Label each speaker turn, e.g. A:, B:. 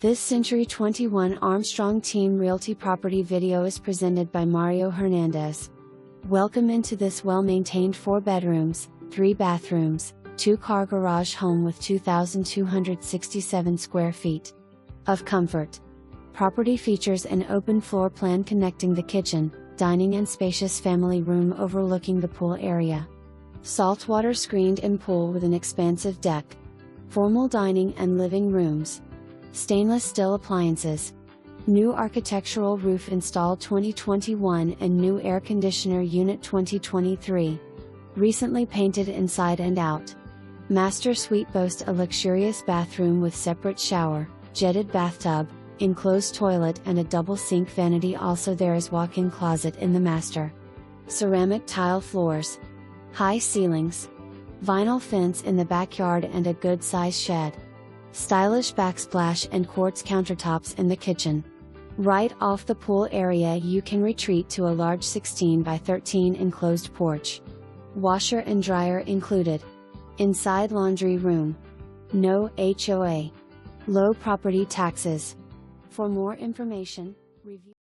A: This Century 21 Armstrong Team Realty property video is presented by Mario Hernandez. Welcome into this well-maintained 4 bedrooms, 3 bathrooms, 2-car garage home with 2,267 square feet of comfort. Property features an open floor plan connecting the kitchen, dining and spacious family room overlooking the pool area. Saltwater screened-in pool with an expansive deck. Formal dining and living rooms. Stainless steel appliances. New architectural roof installed 2021 and new air conditioner unit 2023. Recently painted inside and out. Master suite boasts a luxurious bathroom with separate shower, jetted bathtub, enclosed toilet and a double sink vanity. Also there is walk-in closet in the master. Ceramic tile floors. High ceilings. Vinyl fence in the backyard and a good-sized shed. Stylish backsplash and quartz countertops in the kitchen. Right off the pool area you can retreat to a large 16 by 13 enclosed porch. Washer and dryer included. Inside laundry room. No HOA. Low property taxes. For more information, review